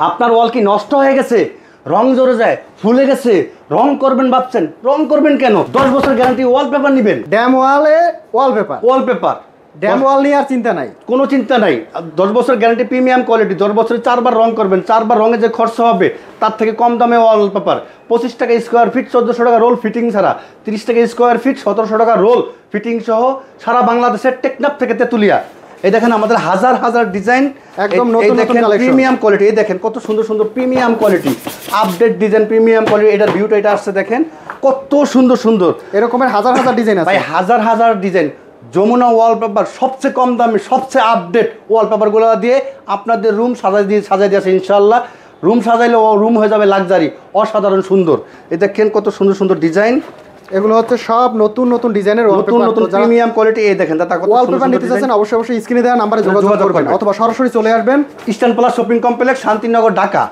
আপনার ওয়াল কি নষ্ট হয়ে গেছে, রং জড়ে যায়, ফুলে গেছে, রং করবেন ভাবছেন, রং করবেন কেন? 10 বছর গ্যারান্টি ওয়ালপেপার নেবেন। ড্যাম ওয়ালে ওয়ালপেপার ড্যাম ওয়াল নিয়ে আর চিন্তা নাই, কোনো চিন্তা নাই। 10 বছর গ্যারান্টি, প্রিমিয়াম কোয়ালিটি, 10 বছরে 4 বার রং করবেন, 4 বার রঙে যে খরচা হবে তার থেকে কম দামে ওয়ালপেপার। 25 টাকা স্কোয়ার ফিট, 1400 টাকা রোল ফিটিং ছাড়া, 30 টাকা স্কোয়ার ফিট, 1700 টাকা রোল ফিটিং সহ সারা বাংলাদেশের টেকনাফ থেকে তেতুলিয়া। এই দেখেন আমাদের হাজার হাজার ডিজাইন, একদম নতুন নতুন কালেকশন, প্রিমিয়াম কোয়ালিটি। এই দেখেন কত সুন্দর সুন্দর premium quality, update design, premium quality. এটার ভিউটা এটা আসছে দেখেন কত সুন্দর সুন্দর, এরকমের হাজার হাজার ডিজাইন আছে ভাই, হাজার হাজার ডিজাইন। যমুনা ওয়ালপেপার সবচেয়ে কম দামে, সবচেয়ে আপডেট ওয়ালপেপারগুলো দিয়ে আপনাদের রুম সাজাই দিয়েছে ইনশাআল্লাহ। রুম সাজাইলে রুম হয়ে যাবে লাক্সারি, অসাধারণ সুন্দর। এই দেখেন কত সুন্দর সুন্দর ডিজাইন, এগুলো হচ্ছে সব নতুন নতুন ডিজাইনের নতুন নতুন প্রিমিয়াম কোয়ালিটি। এই দেখেন দাদা কত ওয়ালপেপার নিতে চাচ্ছেন অবশ্যই ইস্ক্রিনে দেওয়া নম্বরে যোগাযোগ করবেন, অথবা সরাসরি চলে আসবেন eastern plus shopping complex, Shantinagar, Dhaka.